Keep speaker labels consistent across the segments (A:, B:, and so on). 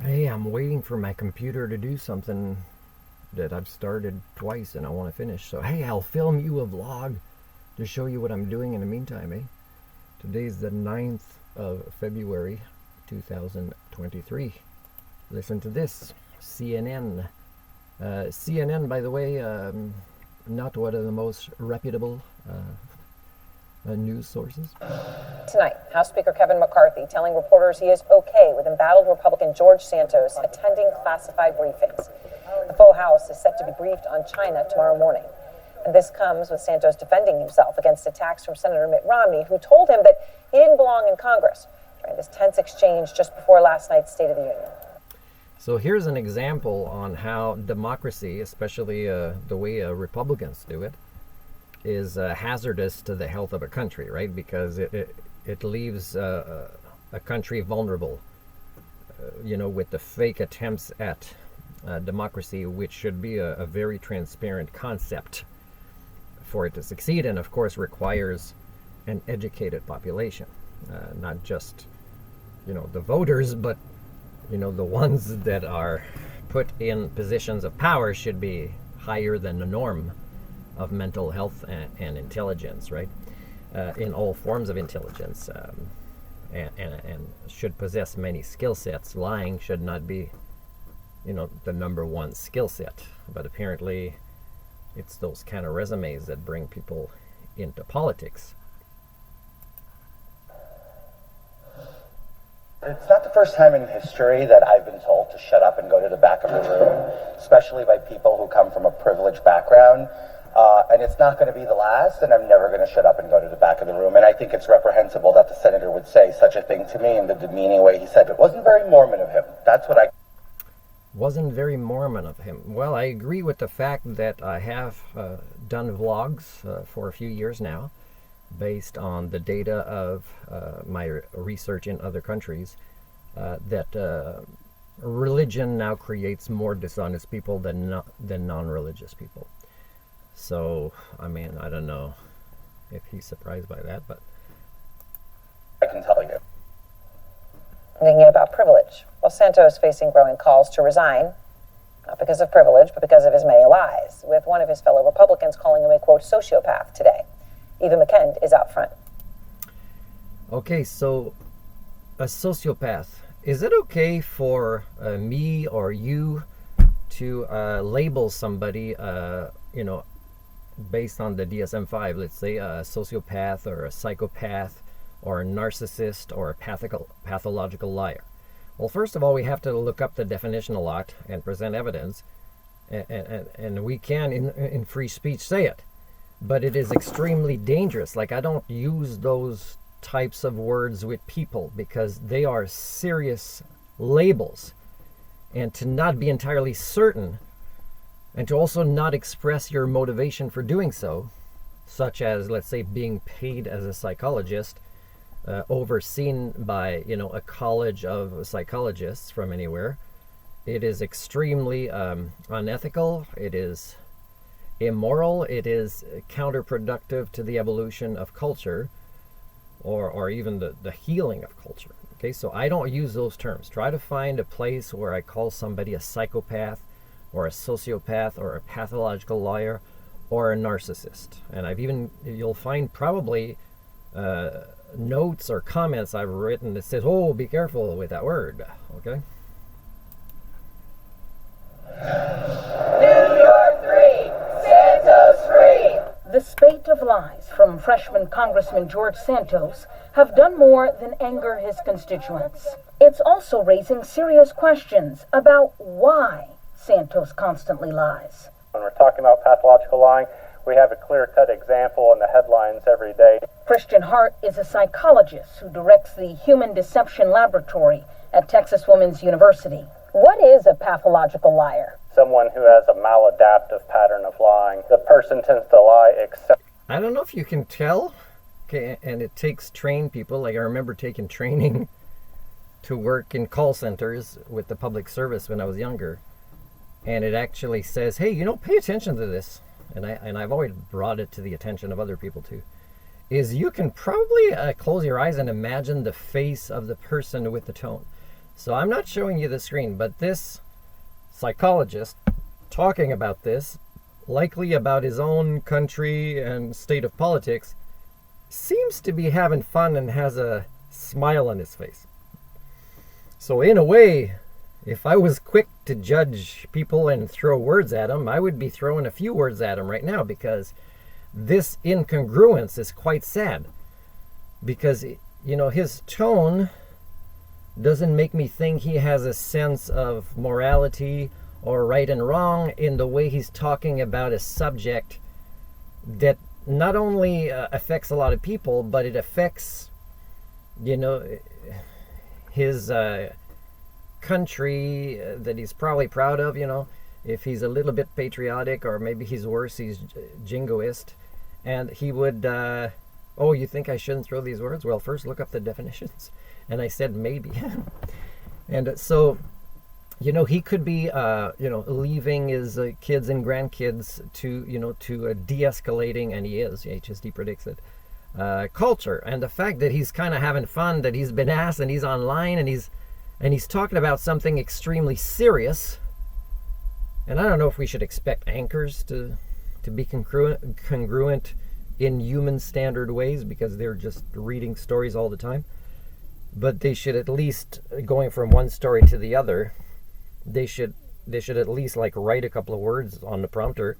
A: Hey, I'm waiting for my computer to do something that I've started twice and I want to finish. So, hey, I'll film you a vlog to show you what I'm doing in the meantime, eh? Today's the 9th of February, 2023. Listen to this. CNN. CNN, by the way, not one of the most reputable news sources.
B: Tonight, House Speaker Kevin McCarthy telling reporters he is okay with embattled Republican George Santos attending classified briefings. The full House is set to be briefed on China tomorrow morning. And this comes with Santos defending himself against attacks from Senator Mitt Romney, who told him that he didn't belong in Congress during this tense exchange just before last night's State of the Union.
A: So here's an example on how democracy, especially the way Republicans do it, is hazardous to the health of a country, right? Because it leaves a country vulnerable, with the fake attempts at democracy, which should be a very transparent concept for it to succeed, and of course requires an educated population, not just, the voters, but, the ones that are put in positions of power should be higher than the norm of mental health and intelligence, right? In all forms of intelligence, and should possess many skill sets. Lying should not be, the number one skill set. But apparently, it's those kind of resumes that bring people into politics.
C: It's not the first time in history that I've been told to shut up and go to the back of the room, especially by people who come from a privileged background. And it's not going to be the last, and I'm never going to shut up and go to the back of the room. And I think it's reprehensible that the senator would say such a thing to me in the demeaning way he said. It wasn't very Mormon of him. That's what I...
A: Wasn't very Mormon of him. Well, I agree with the fact that I have done vlogs for a few years now, based on the data of my research in other countries, that religion now creates more dishonest people than non-religious people. So, I don't know if he's surprised by that, but
C: I can tell you.
B: Thinking about privilege. Well, Santos facing growing calls to resign, not because of privilege, but because of his many lies, with one of his fellow Republicans calling him a, quote, sociopath today. Eva McKend is out front.
A: Okay, so a sociopath. Is it okay for me or you to label somebody, based on the DSM-5, let's say a sociopath or a psychopath or a narcissist or a pathological liar? Well, first of all, we have to look up the definition a lot and present evidence, and we can, in free speech, say it. But it is extremely dangerous. Like, I don't use those types of words with people because they are serious labels. And to not be entirely certain, and to also not express your motivation for doing so, such as, let's say, being paid as a psychologist, overseen by, a college of psychologists from anywhere, it is extremely unethical. It is immoral. It is counterproductive to the evolution of culture, or even the healing of culture. Okay, so I don't use those terms. Try to find a place where I call somebody a psychopath or a sociopath or a pathological liar or a narcissist. And you'll find probably notes or comments I've written that says, oh, be careful with that word, okay?
D: New York 3, Santos free. The spate of lies from freshman Congressman George Santos have done more than anger his constituents. It's also raising serious questions about why Santos constantly lies.
E: When we're talking about pathological lying, we have a clear-cut example in the headlines every day.
D: Christian Hart is a psychologist who directs the Human Deception Laboratory at Texas Women's University. What is a pathological liar?
E: Someone who has a maladaptive pattern of lying. The person tends to lie except...
A: I don't know if you can tell, okay, and it takes trained people. Like, I remember taking training to work in call centers with the public service when I was younger. And it actually says, hey, pay attention to this. And I've always brought it to the attention of other people too. Is you can probably close your eyes and imagine the face of the person with the tone. So I'm not showing you the screen, but this psychologist talking about this, likely about his own country and state of politics, seems to be having fun and has a smile on his face. So in a way, if I was quick to judge people and throw words at them, I would be throwing a few words at them right now, because this incongruence is quite sad. Because, his tone doesn't make me think he has a sense of morality or right and wrong in the way he's talking about a subject that not only affects a lot of people, but it affects, his country that he's probably proud of, if he's a little bit patriotic, or maybe he's worse, he's jingoist. And he would, oh, you think I shouldn't throw these words? Well, first look up the definitions. And I said maybe. And so, he could be, leaving his kids and grandkids to de-escalating, and he is, HSD predicts it, culture. And the fact that he's kind of having fun, that he's been asked, and he's online, and he's talking about something extremely serious. And I don't know if we should expect anchors to be congruent in human standard ways, because they're just reading stories all the time. But they should at least, going from one story to the other, they should at least write a couple of words on the prompter,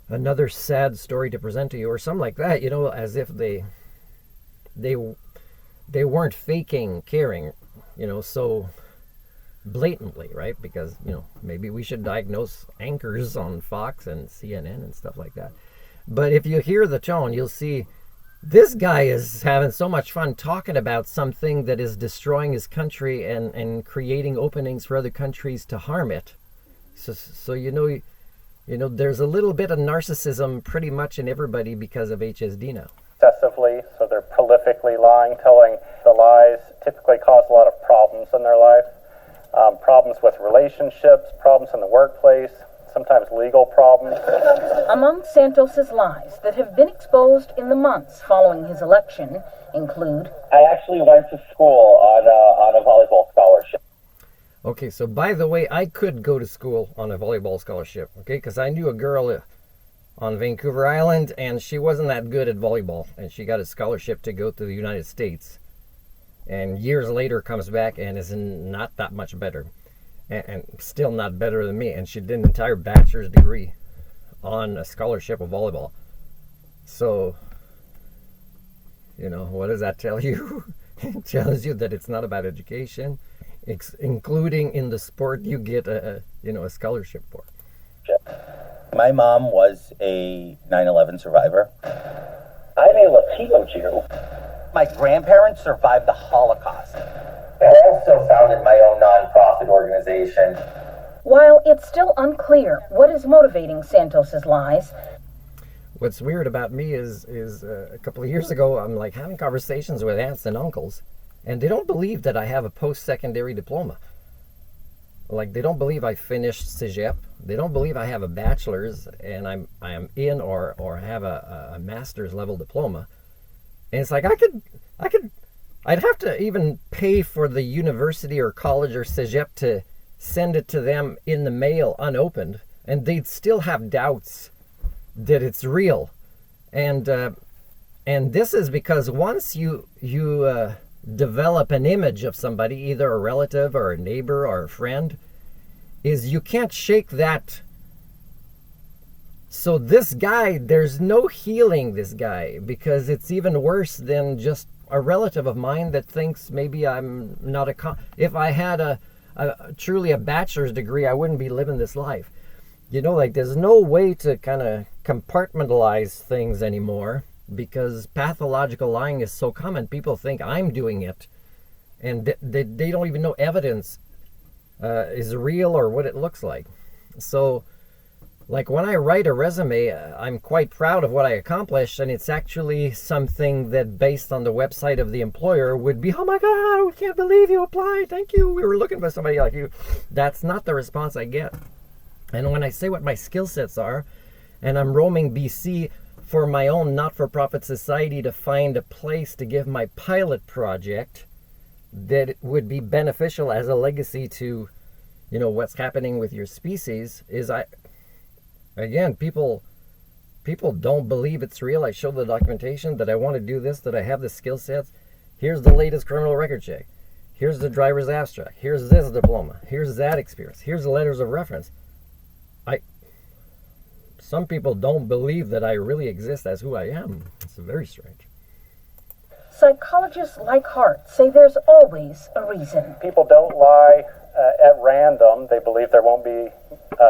A: another sad story to present to you, or something like that, as if they weren't faking caring, so blatantly, right? Because, maybe we should diagnose anchors on Fox and CNN and stuff like that. But if you hear the tone, you'll see this guy is having so much fun talking about something that is destroying his country and creating openings for other countries to harm it. So there's a little bit of narcissism pretty much in everybody because of HSD now.
E: Excessively, so they're prolifically lying, telling the lies, typically cause a lot of problems in their life. Problems with relationships, problems in the workplace, sometimes legal problems.
D: Among Santos's lies that have been exposed in the months following his election include,
C: I actually went to school on a volleyball scholarship.
A: Okay, so by the way, I could go to school on a volleyball scholarship, okay? Because I knew a girl on Vancouver Island, and she wasn't that good at volleyball, and she got a scholarship to go to the United States. And years later comes back and is not that much better. And still not better than me. And she did an entire bachelor's degree on a scholarship of volleyball. So, what does that tell you? It tells you that it's not about education, including in the sport you get a scholarship for.
C: My mom was a 9/11 survivor. I'm a Latino Jew. My grandparents survived the Holocaust. I also founded my own nonprofit organization.
D: While it's still unclear what is motivating Santos's lies,
A: what's weird about me is a couple of years ago, I'm having conversations with aunts and uncles, and they don't believe that I have a post-secondary diploma. They don't believe I finished cégep. They don't believe I have a bachelor's and I am in or have a master's level diploma. And it's I'd have to even pay for the university or college or cégep to send it to them in the mail unopened, and they'd still have doubts that it's real. And this is because once you develop an image of somebody, either a relative or a neighbor or a friend, is you can't shake that. So this guy, there's no healing this guy, because it's even worse than just a relative of mine that thinks maybe I'm not if I had truly a bachelor's degree, I wouldn't be living this life. There's no way to kind of compartmentalize things anymore, because pathological lying is so common. People think I'm doing it, and they don't even know evidence is real or what it looks like. So, when I write a resume, I'm quite proud of what I accomplished, and it's actually something that, based on the website of the employer, would be, oh my God, we can't believe you applied, thank you, we were looking for somebody like you. That's not the response I get. And when I say what my skill sets are, and I'm roaming BC for my own not-for-profit society to find a place to give my pilot project, that would be beneficial as a legacy to, what's happening with your species is people don't believe it's real. I show the documentation that I want to do this, that I have the skill sets. Here's the latest criminal record check. Here's the driver's abstract. Here's this diploma. Here's that experience. Here's the letters of reference. Some people don't believe that I really exist as who I am. It's very strange.
D: Psychologists like Hart say there's always a reason.
E: People don't lie at random. They believe there won't be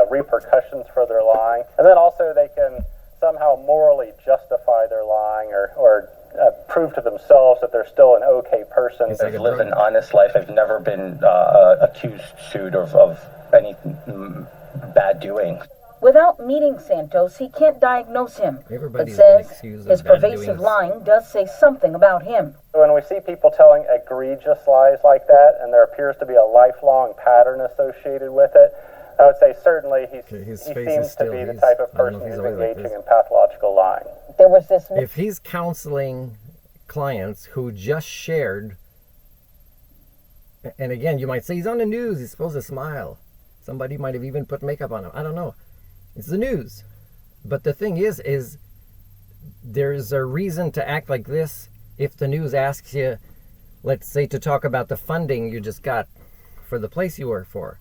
E: repercussions for their lying. And then also they can somehow morally justify their lying or prove to themselves that they're still an okay person.
C: I've lived an honest life. I've never been accused, sued of any bad doing.
D: Without meeting Santos, he can't diagnose him,
A: Everybody's
D: but
A: been
D: says
A: accused of
D: his
A: bad
D: pervasive
A: doings.
D: lying does say something about him.
E: When we see people telling egregious lies like that, and there appears to be a lifelong pattern associated with it, I would say certainly he
A: His
E: seems
A: face is
E: to
A: still-
E: be the
A: he's-
E: type of
A: I don't know
E: person
A: if he's
E: who's
A: always like
E: engaging
A: this.
E: in pathological lying.
D: There was this
A: If he's counseling clients who just shared, and again, you might say he's on the news, he's supposed to smile. Somebody might have even put makeup on him. I don't know. It's the news. But the thing is there's a reason to act like this if the news asks you, let's say, to talk about the funding you just got for the place you work for.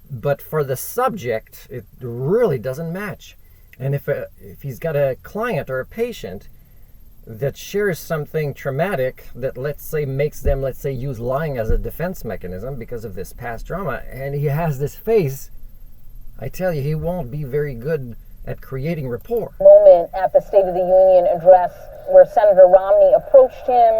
A: But for the subject, it really doesn't match. And if he's got a client or a patient that shares something traumatic that, let's say, makes them, use lying as a defense mechanism because of this past trauma, and he has this face, I tell you, he won't be very good at creating rapport.
D: moment at the State of the Union address where Senator Romney approached him,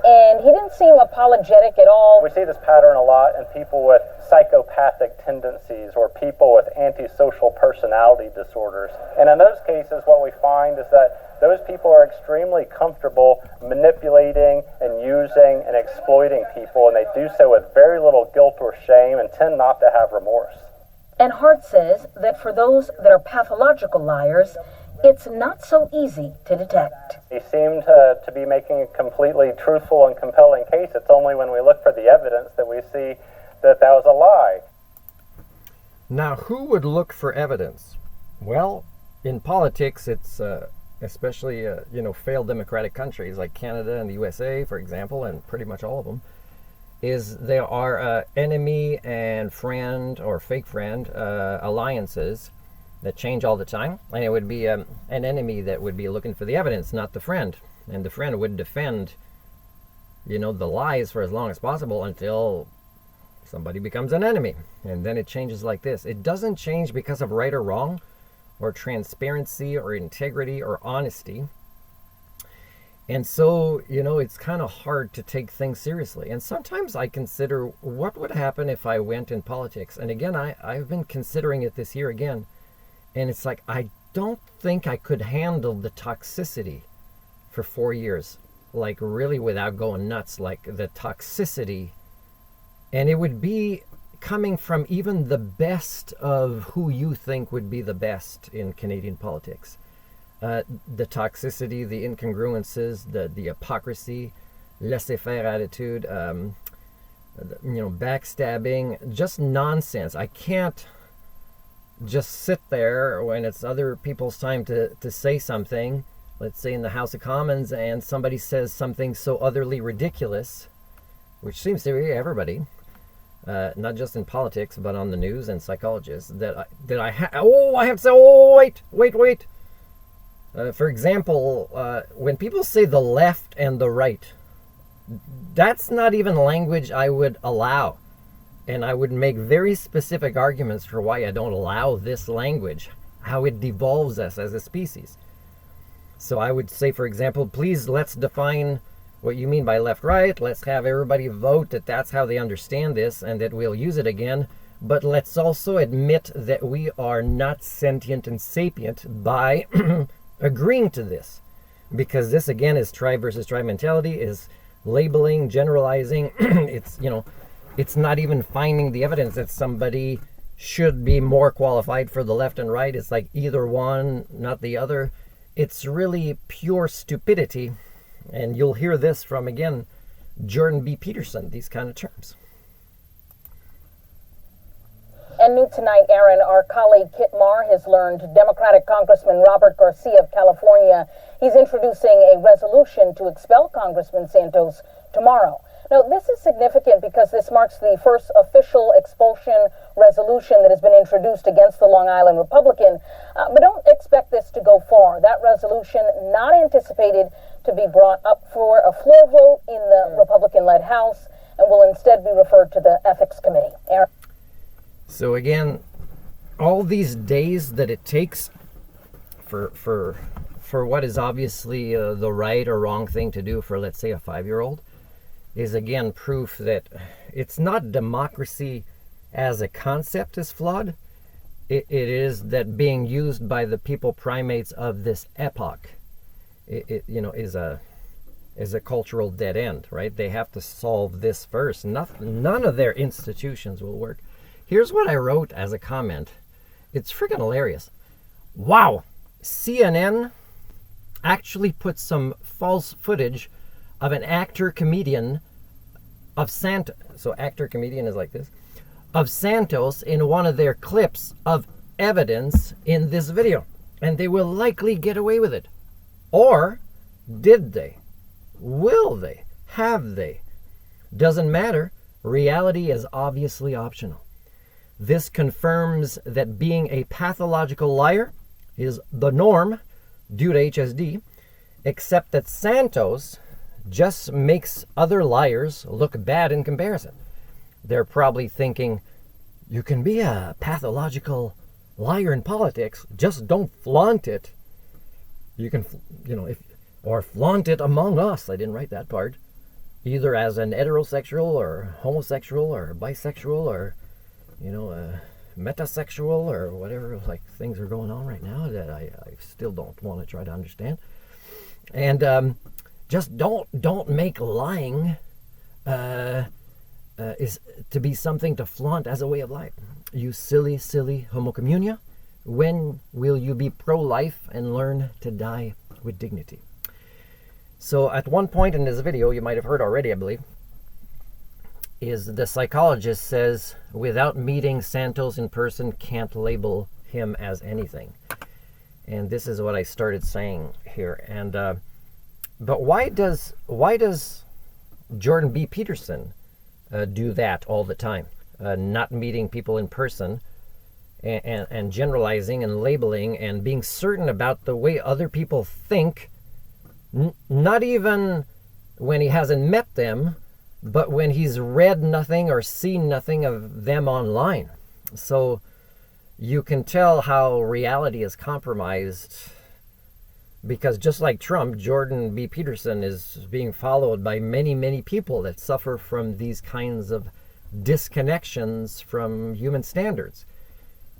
D: and he didn't seem apologetic at all.
E: We see this pattern a lot in people with psychopathic tendencies or people with antisocial personality disorders. And in those cases, what we find is that those people are extremely comfortable manipulating and using and exploiting people, and they do so with very little guilt or shame and tend not to have remorse.
D: And Hart says that for those that are pathological liars, it's not so easy to detect.
E: He seemed to be making a completely truthful and compelling case. It's only when we look for the evidence that we see that that was a lie.
A: Now, who would look for evidence? Well, in politics, it's especially failed democratic countries like Canada and the USA, for example, and pretty much all of them, is there are enemy and friend or fake friend alliances that change all the time, and it would be an enemy that would be looking for the evidence, not the friend, and the friend would defend the lies for as long as possible until somebody becomes an enemy, and then it changes like this. It doesn't change because of right or wrong or transparency or integrity or honesty. And so, it's kind of hard to take things seriously. And sometimes I consider what would happen if I went in politics. And again, I've been considering it this year again. And it's like, I don't think I could handle the toxicity for 4 years, like really without going nuts, like the toxicity. And it would be coming from even the best of who you think would be the best in Canadian politics. The toxicity, the incongruences, the hypocrisy, laissez-faire attitude, backstabbing, just nonsense. I can't just sit there when it's other people's time to say something, let's say in the House of Commons, and somebody says something so utterly ridiculous, which seems to be everybody, not just in politics, but on the news and psychologists, I have to say, wait. For example, when people say the left and the right, that's not even language I would allow. And I would make very specific arguments for why I don't allow this language, how it devolves us as a species. So I would say, for example, please let's define what you mean by left-right. Let's have everybody vote that that's how they understand this and that we'll use it again. But let's also admit that we are not sentient and sapient by agreeing to this, because this again is tribe versus tribe mentality, is labeling, generalizing. It's not even finding the evidence that somebody should be more qualified for the left and right. It's like either one, not the other. It's really pure stupidity. And you'll hear this from, again, Jordan B. Peterson these kind of terms.
D: And new tonight, Aaron, our colleague Kit Marr has learned Democratic Congressman Robert Garcia of California, he's introducing a resolution to expel Congressman Santos tomorrow. Now, this is significant because this marks the first official expulsion resolution that has been introduced against the Long Island Republican. But don't expect this to go far. That resolution not anticipated to be brought up for a floor vote in the Republican-led House and will instead be referred to the Ethics Committee. Aaron.
A: So again, all these days that it takes for what is obviously the right or wrong thing to do for, let's say, a 5-year-old is again proof that it's not democracy as a concept is flawed. It is that being used by the people primates of this epoch, is a cultural dead end, right? They have to solve this first. None of their institutions will work. Here's what I wrote as a comment. It's freaking hilarious. Wow, CNN actually put some false footage of an actor-comedian of Santos. So actor-comedian is like this. Of Santos in one of their clips of evidence in this video. And they will likely get away with it. Or did they? Will they? Have they? Doesn't matter. Reality is obviously optional. This confirms that being a pathological liar is the norm due to HSD, except that Santos just makes other liars look bad in comparison. They're probably thinking, you can be a pathological liar in politics, just don't flaunt it. You can, or flaunt it among us. I didn't write that part. Either as an heterosexual or homosexual or bisexual or metasexual or whatever, like things are going on right now that I still don't want to try to understand. And just don't make lying is to be something to flaunt as a way of life. You silly homo communia. When will you be pro-life and learn to die with dignity? So at one point in this video, you might have heard already, I believe, is the psychologist says, without meeting Santos in person, can't label him as anything. And this is what I started saying here. And but why does Jordan B. Peterson do that all the time? Not meeting people in person and generalizing and labeling and being certain about the way other people think, not even when he hasn't met them, but when he's read nothing or seen nothing of them online. So you can tell how reality is compromised, because just like Trump, Jordan B. Peterson is being followed by many people that suffer from these kinds of disconnections from human standards.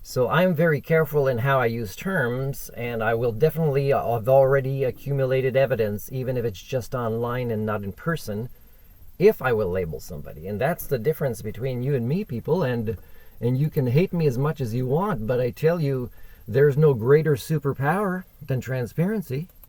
A: So I'm very careful in how I use terms, and I will definitely have already accumulated evidence, even if it's just online and not in person, if I will label somebody. And that's the difference between you and me, people, and you can hate me as much as you want, but I tell you, there's no greater superpower than transparency.